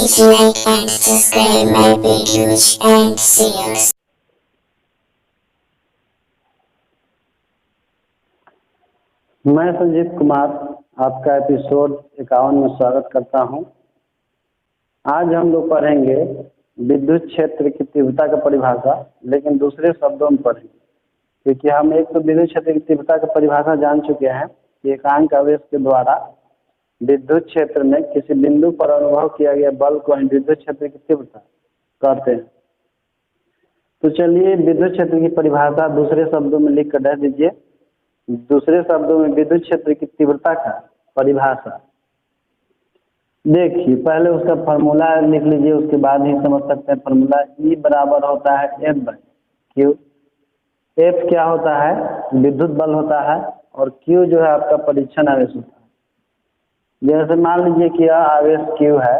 Please like and subscribe my videos and see us. मैं संजीत कुमार आपका episode 51 में स्वागत करता हूं। आज हम लोग पढ़ेंगे विद्युत क्षेत्र की तीव्रता का परिभाषा, लेकिन दूसरे शब्दों में पढ़ेंगे, क्योंकि हम एक तो विद्युत क्षेत्र की तीव्रता का परिभाषा जान चुके हैं कि एकांक आवेश के द्वारा विद्युत क्षेत्र में किसी बिंदु पर अनुभव किया गया बल को हम विद्युत क्षेत्र की तीव्रता कहते हैं। तो चलिए विद्युत क्षेत्र की परिभाषा दूसरे शब्दों में लिख कर दे दीजिए। दूसरे शब्दों में विद्युत क्षेत्र की तीव्रता का परिभाषा देखिए, पहले उसका फार्मूला लिख लीजिए, उसके बाद ही समझ सकते हैं। फार्मूला E बराबर होता है F/Q। F क्या होता है? विद्युत बल होता है, और Q जो है आपका परीक्षण आवेश होता है। जैसे मान लीजिए कि यह आवेश Q है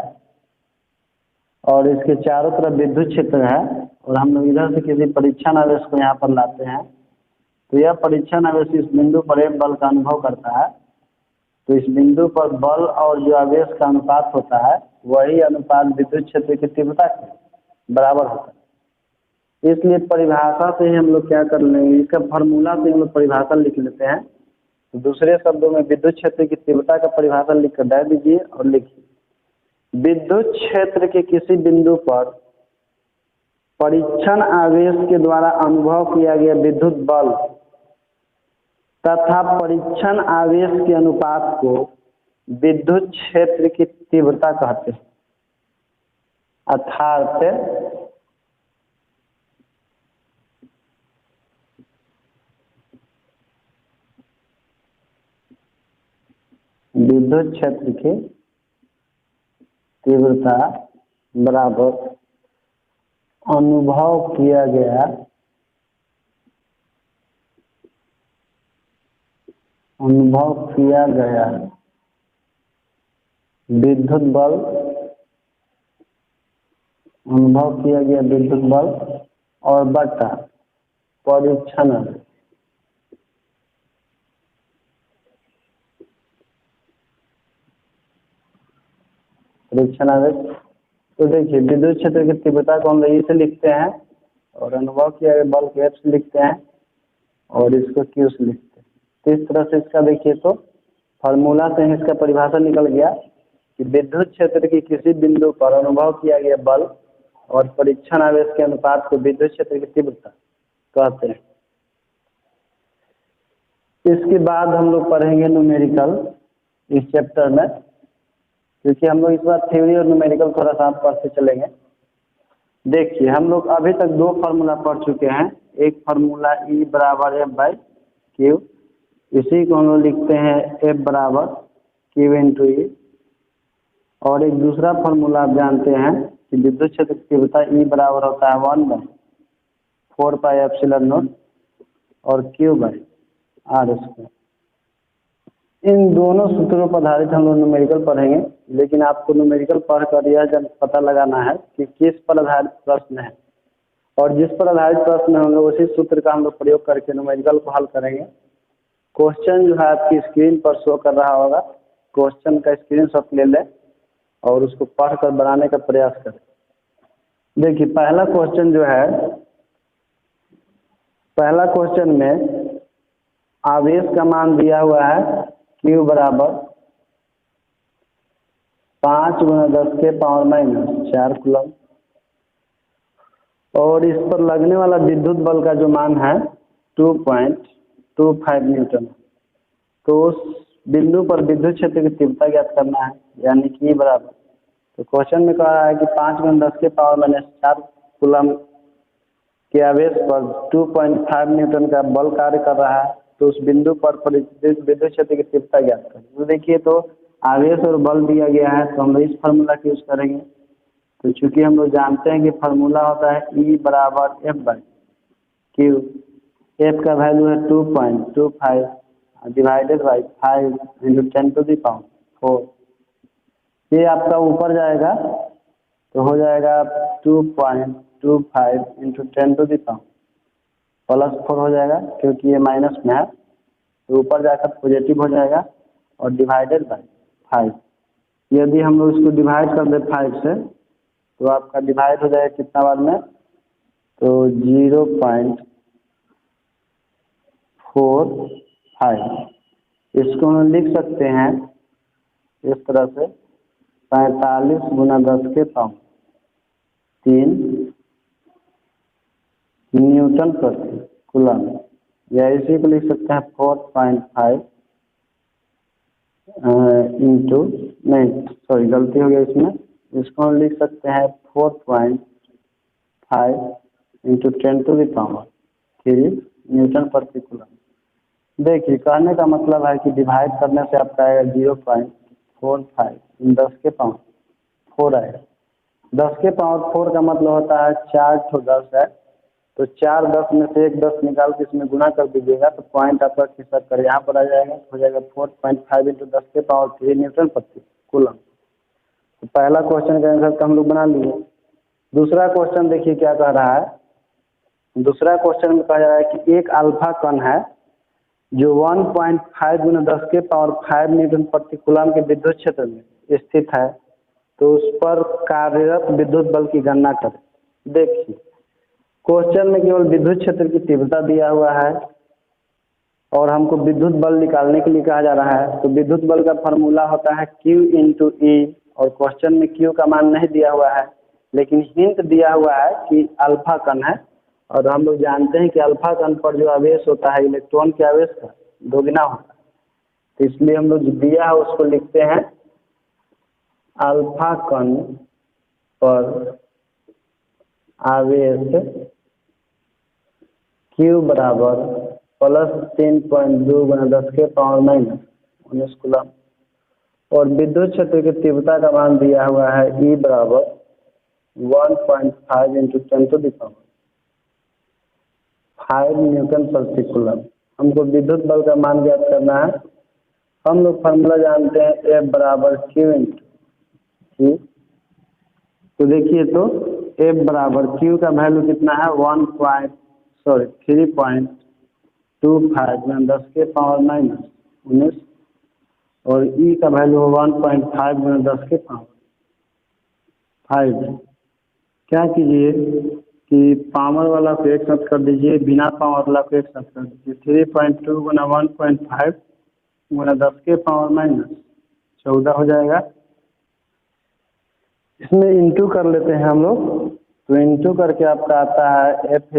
और इसके चारों तरफ विद्युत क्षेत्र है, और हम लोग इधर से किसी परीक्षण आवेश को यहाँ पर लाते हैं, तो यह परीक्षण आवेश इस बिंदु पर एक बल का अनुभव करता है। तो इस बिंदु पर बल और जो आवेश का अनुपात होता है, वही अनुपात विद्युत क्षेत्र की तीव्रता के बराबर होता है। इसलिए परिभाषा से ही हम लोग क्या कर लेंगे, इसका फार्मूला से हम लोग परिभाषा लिख लेते हैं। तो दूसरे शब्दों में विद्युत क्षेत्र की तीव्रता का परिभाषा लिख कर दे दीजिए और लिखिए, विद्युत क्षेत्र के किसी बिंदु पर परीक्षण आवेश के द्वारा अनुभव किया गया विद्युत बल तथा परीक्षण आवेश के अनुपात को विद्युत क्षेत्र की तीव्रता कहते हैं। अर्थात विद्युत क्षेत्र की तीव्रता बराबर अनुभव किया गया विद्युत बल, और बटा परीक्षण आवेश। तो देखिए, विद्युत क्षेत्र की तीव्रता को हम लोग इसे लिखते हैं, और अनुभव किया गया बल को F से लिखते हैं, और इसको Q से लिखते हैं। तो इस तरह से इसका देखिए, तो फार्मूला से इसका परिभाषा निकल गया कि विद्युत क्षेत्र की किसी बिंदु पर अनुभव किया गया बल और परीक्षण आवेश के अनुपात को विद्युत क्षेत्र की तीव्रता कहते हैं। इसके बाद हम लोग पढ़ेंगे न्यूमेरिकल इस चैप्टर में, क्योंकि हम लोग इस बार थ्योरी और न्यूमेरिकल थोड़ा सा पढ़ते चलेंगे। देखिए, हम लोग अभी तक दो फार्मूला पढ़ चुके हैं। एक फार्मूला E बराबर F/Q, इसी को हम लोग लिखते हैं F बराबर Q इंटू E। और एक दूसरा फार्मूला आप जानते हैं कि विद्युत क्षेत्र की तीव्रता E बराबर होता है 1/4πε0 और Q/r²। इन दोनों सूत्रों पर आधारित हम लोग न्यूमेरिकल पढ़ेंगे, लेकिन आपको न्यूमेरिकल पढ़कर यह पता लगाना है कि किस पर आधारित प्रश्न है, और जिस पर आधारित प्रश्न होंगे उसी सूत्र का हम लोग प्रयोग करके न्यूमेरिकल को हल करेंगे। क्वेश्चन जो है आपकी स्क्रीन पर शो कर रहा होगा, क्वेश्चन का स्क्रीनशॉट ले लें और उसको पढ़कर बनाने का प्रयास करें। देखिए, पहला क्वेश्चन जो है, पहला क्वेश्चन में आवेश का मान दिया हुआ है Q बराबर 5 × 10⁻⁴ कूलम, और इस पर लगने वाला विद्युत बल का जो मान है 2.25 न्यूटन। तो उस बिंदु पर विद्युत क्षेत्र की तीव्रता ज्ञात करना है, यानी कि बराबर, तो क्वेश्चन में कह रहा है कि 5 × 10⁻⁴ कूलम के आवेश पर 2.5 न्यूटन का बल कार्य कर रहा है। तो उस बिंदु पर विद्युत क्षेत्र की तीव्रता ज्ञात करें। तो देखिए, तो आवेश और बल दिया गया है, तो हम लोग इस फार्मूला का यूज करेंगे। तो चूंकि हम लोग जानते हैं कि फार्मूला होता है E बराबर F/Q। F का वैल्यू है 2.25 डिवाइडेड बाई 5 × 10⁴। ये आपका ऊपर जाएगा तो हो जाएगा 2.25 × 10⁻⁴ +4 हो जाएगा, क्योंकि ये माइनस में है, तो ऊपर जाकर पॉजिटिव हो जाएगा, और डिवाइडेड बाई 5। यदि हम लोग इसको डिवाइड कर दें 5 से, तो आपका डिवाइड हो जाएगा कितना बार में, तो 0.45। इसको हम लिख सकते हैं इस तरह से 45 गुना 10 के पावर 3 न्यूटन प्रति कूलम, या इसी को लिख सकते हैं 4.5 इंटू, नहीं सॉरी गलती हो गई इसमें, इसको हम लिख सकते हैं 4.5 इंटू 10⁻³ न्यूटन प्रति कूलम। देखिए कहने का मतलब है कि डिवाइड करने से आपका आएगा 0.45 10 के पावर 4 आएगा। 10 के पावर 4 का मतलब होता है 4 तो 10 है, तो 4 10 में से एक 10 निकाल के इसमें गुना कर दीजिएगा तो पॉइंट आपका खिसक कर यहाँ पर आ जाएगा, हो जाएगा 4.5 इंटू 10 के पावर 3 न्यूटन प्रति कूलम। तो पहला क्वेश्चन का आंसर तो हम लोग बना लिए। दूसरा क्वेश्चन देखिए क्या कह रहा है। दूसरा क्वेश्चन में कहा जा रहा है कि एक अल्फा कण है जो 1.5 गुना 10 के पावर 5 न्यूटन प्रति कूलम के विद्युत क्षेत्र में स्थित है, तो उस पर कार्यरत विद्युत बल की गणना करें। देखिए क्वेश्चन में केवल विद्युत क्षेत्र की तीव्रता दिया हुआ है और हमको विद्युत बल निकालने के लिए कहा जा रहा है। तो विद्युत बल का फॉर्मूला होता है Q इंटू E, और क्वेश्चन में Q का मान नहीं दिया हुआ है, लेकिन हिंट दिया हुआ है कि अल्फा कण है, और हम लोग जानते हैं कि अल्फा कण पर जो आवेश होता है इलेक्ट्रॉन के आवेश का दोगुना होता है। तो इसलिए हम लोग जो दिया है उसको लिखते हैं अल्फा कण पर आवेश Q बराबर +3.2 गुना 10 के पावर -19 कूलम, और विद्युत क्षेत्र की तीव्रता का मान दिया हुआ है E बराबर 1.5 इंटू 10⁵ न्यूटन प्रति कूलम। हमको विद्युत बल का मान ज्ञात करना है। हम लोग फार्मूला जानते हैं F बराबर Q इंटू E। तो देखिए तो F बराबर Q का वैल्यू कितना है 3.25 गुना 10 के पावर -19, और E का वैल्यू 1.5 गुना 10 के पावर 5। क्या कीजिए कि पावर वाला को एक साथ कर दीजिए, बिना पावर वाला को एक साथ कर दीजिए। 3.2 गुना 1.5 गुना 10 के पावर -14 हो जाएगा। इसमें इंटू कर लेते हैं हम लोग, तो इंटू करके आपका आता है F =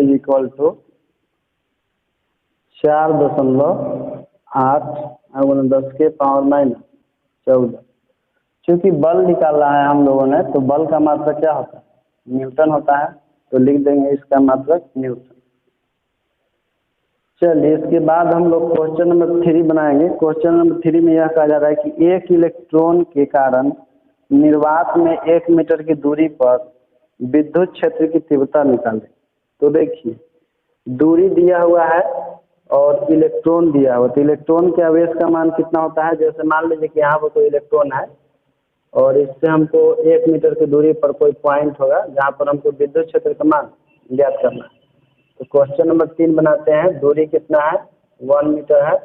4.8 गुना 10 के पावर -14। क्योंकि बल निकालना है हम लोगों ने, तो बल का मात्रक क्या होता है, न्यूटन होता है, तो लिख देंगे इसका मात्रक न्यूटन। चलिए इसके बाद हम लोग क्वेश्चन नंबर 3 बनाएंगे। क्वेश्चन नंबर 3 में यह कहा जा रहा है कि एक इलेक्ट्रॉन के कारण निर्वात में 1 मीटर की दूरी पर विद्युत क्षेत्र की तीव्रता निकालें। तो देखिए दूरी दिया हुआ है और इलेक्ट्रॉन दिया हुआ, तो इलेक्ट्रॉन के आवेश का मान कितना होता है। जैसे मान लीजिए कि यहाँ पर कोई इलेक्ट्रॉन है और इससे हमको 1 मीटर की दूरी पर कोई पॉइंट होगा जहाँ पर हमको विद्युत क्षेत्र का मान ज्ञात करना है। तो क्वेश्चन नंबर 3 बनाते हैं। दूरी कितना है 1 मीटर है,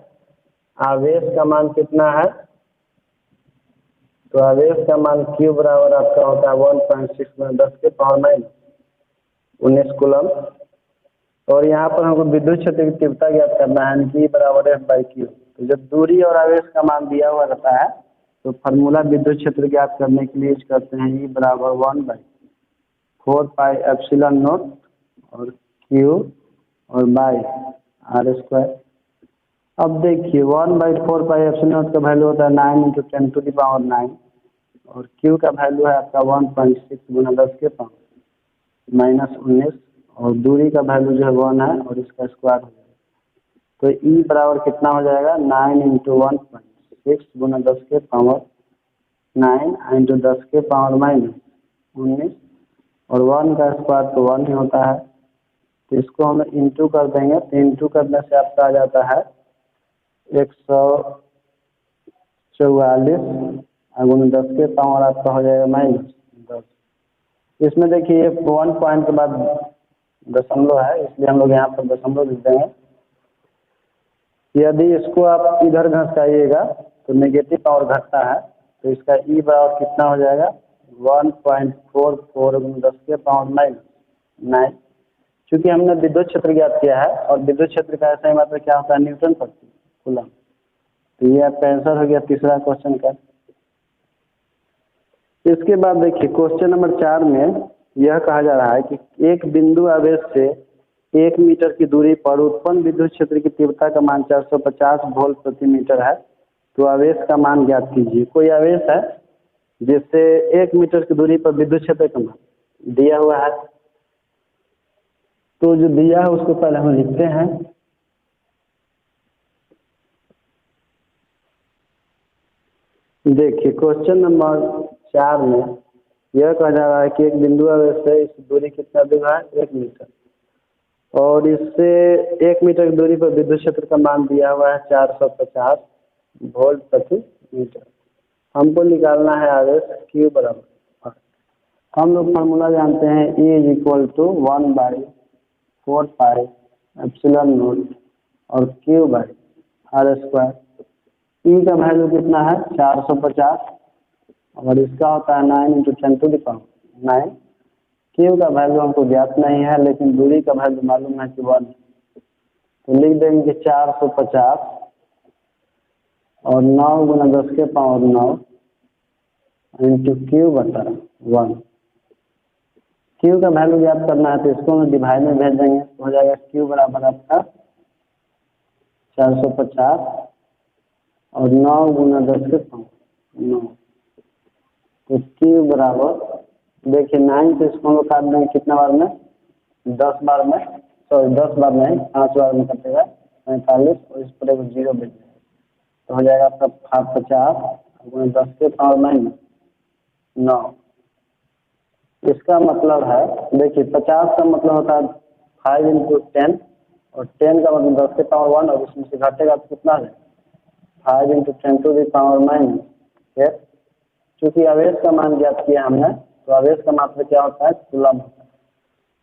आवेश का मान कितना है, तो आवेश का मान Q बराबर आपका होता है 1.6 गुना 10 के पावर -19 कूलम, और यहाँ पर हमको विद्युत क्षेत्र की तीव्रता ज्ञात करना है कि बराबर F/Q। तो जब दूरी और आवेश का मान दिया हुआ रहता है तो फार्मूला विद्युत क्षेत्र ज्ञात करने के लिए यूज करते हैं E बराबर 1/4πε0 और Q और बाई r²। अब देखिए 1/4πε0 का वैल्यू होता है 9 इंटू 10⁹, और Q का वैल्यू है आपका 1.6 गुना 10 के पावर -19, और दूरी का वैल्यू जो है 1 है और इसका स्क्वायर हो जाएगा। तो E बराबर कितना हो जाएगा 9 इंटू 1.6 गुना 10 के पावर 9 इंटू 10 के पावर -19, और 1 का स्क्वायर तो 1 ही होता है। तो इसको हम इंटू कर देंगे, तो इंटू करने से आपका आ जाता है 144 गुना 10 के पावर आपका हो जाएगा -10। इसमें देखिए 1 पॉइंट के बाद दशमलव है, इसलिए हम लोग यहाँ पर दशमलव लिख देंगे। यदि इसको आप इधर घटाइएगा तो नेगेटिव पावर घटता है, तो इसका E बराबर कितना हो जाएगा 1.44 10 के पावर माइनस 9। क्योंकि हमने विद्युत क्षेत्र ज्ञात किया है और विद्युत क्षेत्र का ऐसा ही मतलब क्या होता है, न्यूटन प्रति कूलम। तो ये आपका आंसर हो गया तीसरा क्वेश्चन का। इसके बाद देखिए क्वेश्चन नंबर 4 में यह कहा जा रहा है कि एक बिंदु आवेश से 1 मीटर की दूरी पर उत्पन्न विद्युत क्षेत्र की तीव्रता का मान 450 वोल्ट प्रति मीटर है, तो आवेश का मान ज्ञात कीजिए। कोई आवेश है जिससे 1 मीटर की दूरी पर विद्युत क्षेत्र का मान दिया हुआ है, तो जो दिया है उसको पहले हम लिखते हैं। देखिए क्वेश्चन नंबर 4 में यह कहा जा रहा है कि एक बिंदु आवेश से इस दूरी कितना दूर है, 1 मीटर, और इससे 1 मीटर की दूरी पर विद्युत क्षेत्र का मान दिया हुआ है 450 वोल्ट प्रति मीटर। हमको निकालना है आवेश Q बराबर, हम लोग फार्मूला जानते हैं E = 1/4πε0 और Q/r²। E का वैल्यू कितना है 450 और इसका होता है 9 × 10⁹। Q का वैल्यू हमको ज्ञात नहीं है, लेकिन दूरी का वैल्यू मालूम है कि 1, तो लिख देंगे 450 और 9 × 10 के पावर 9 इंटू Q/1। Q का वैल्यू ज्ञात करना है तो इसको हम डिवाइड में भेज देंगे, तो हो जाएगा Q बराबर आपका 450 और 9 × 10 के पावर 9, तो Q बराबर देखिए 9 से इसको हम लोग काट देंगे कितना बार में, 10 बार में, सॉरी 10 बार नहीं 5 बार में कटेगा 45 और इस पर 0 भेज देंगे, तो हो जाएगा आपका 50 × 10 के पावर माइनस 9। इसका मतलब है देखिए 50 का मतलब होता है 5 × 10 और 10 का मतलब 10 के पावर 1 और उसमें से घटेगा तो कितना है 5 × 10⁻⁻⁸। चूँकि आवेश का मान ज्ञात किया हमने, तो आवेश का मात्रा क्या होता है, कूलम होता है।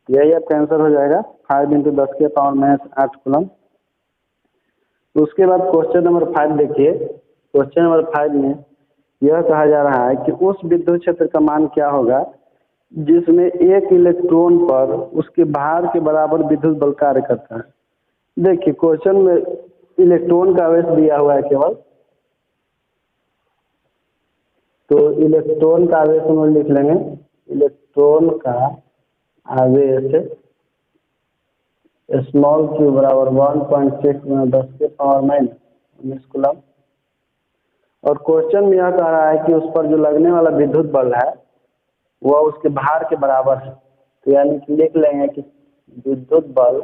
यही आपका आंसर हो जाएगा 5 × 10 के पावर -8 कूलम। उसके बाद क्वेश्चन नंबर 5 देखिए, क्वेश्चन नंबर 5 में यह कहा जा रहा है कि उस विद्युत क्षेत्र का मान क्या होगा जिसमें एक इलेक्ट्रॉन पर उसके भार के बराबर विद्युत बल कार्य करता है। देखिए क्वेश्चन में इलेक्ट्रॉन का आवेश दिया हुआ है केवल, तो इलेक्ट्रॉन का आवेश हम लिख लेंगे, इलेक्ट्रॉन का आवेश स्मॉल q बराबर 1.6 × 10 के पावर -19 कूलम। और क्वेश्चन में यह कह रहा है कि उस पर जो लगने वाला विद्युत बल है वह उसके भार के बराबर है, तो यानी कि लिख लेंगे कि विद्युत बल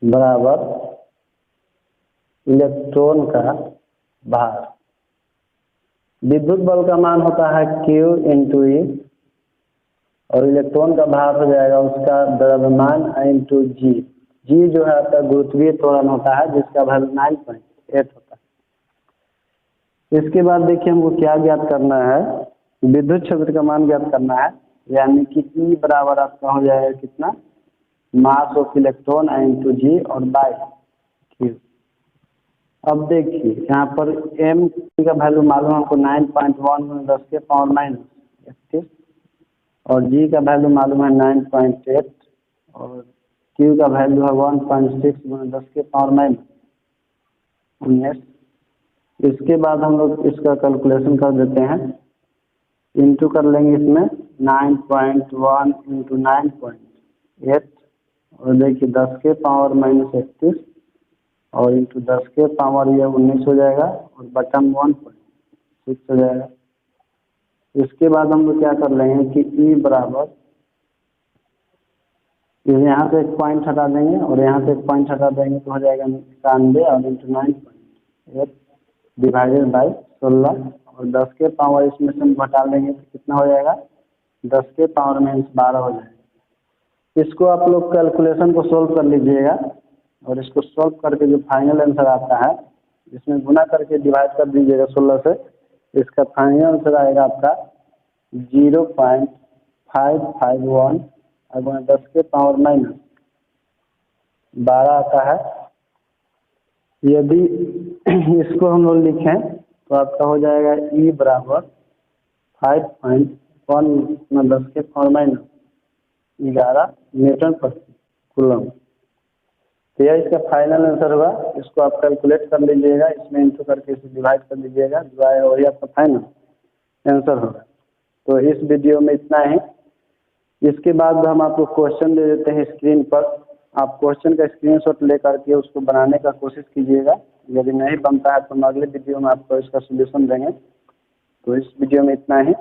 बराबर इलेक्ट्रॉन का भार। विद्युत बल का मान होता है Q × E और इलेक्ट्रॉन का भार हो जाएगा उसका द्रव्यमान × G। G जो है आपका गुरुत्वीय त्वरण होता है जिसका वैल्यू 9.8 होता है। इसके बाद देखिए हमको क्या ज्ञात करना है, विद्युत क्षेत्र का मान ज्ञात करना है, यानी कि E बराबर आपका हो जाएगा कितना, मास ऑफ इलेक्ट्रॉन × G और बाय Q। अब देखिए यहाँ पर M का वैल्यू मालूम हमको 9.1 × 10 के पावर -31 और G का वैल्यू मालूम है 9.8 और Q का वैल्यू है 1.6 × 10 के पावर -19। इसके बाद हम लोग इसका कैलकुलेशन कर देते हैं, इंटू कर लेंगे इसमें 9.1 × 9.8 और देखिए 10 के पावर -31 और इंटू 10 के पावर ये 19 हो जाएगा और बटन 1.6 हो जाएगा। इसके बाद हम लोग क्या कर लेंगे कि E बराबर यहाँ से एक पॉइंट हटा देंगे और यहाँ से एक पॉइंट हटा देंगे, तो हो जाएगा 91 और इंटू 9.8 डिवाइडेड बाई 16 और 10 के पावर इसमें से हम घटा लेंगे तो कितना हो जाएगा 10 के पावर -12 हो जाएगा। इसको आप लोग कैलकुलेशन को सोल्व कर लीजिएगा और इसको सोल्व करके जो फाइनल आंसर आता है इसमें गुना करके डिवाइड कर दीजिएगा 16 से, इसका फाइनल आंसर आएगा आपका 0.551 और 10 के पावर -12 आता है। यदि इसको हम लोग लिखें तो आपका हो जाएगा E बराबर 5.10⁻⁻11 न्यूटन प्रति कूलम। तो यह इसका फाइनल आंसर होगा। इसको आप कैलकुलेट कर लीजिएगा, इसमें इंटू करके इसे डिवाइड कर दीजिएगा, जो आएगा वही आपका फाइनल आंसर होगा। तो इस वीडियो में इतना ही। इसके बाद हम आपको क्वेश्चन दे देते हैं स्क्रीन पर। आप क्वेश्चन का स्क्रीनशॉट ले करके उसको बनाने का कोशिश कीजिएगा। यदि नहीं बनता है तो हम अगले वीडियो में आपको इसका सोल्यूशन देंगे। तो इस वीडियो में इतना ही।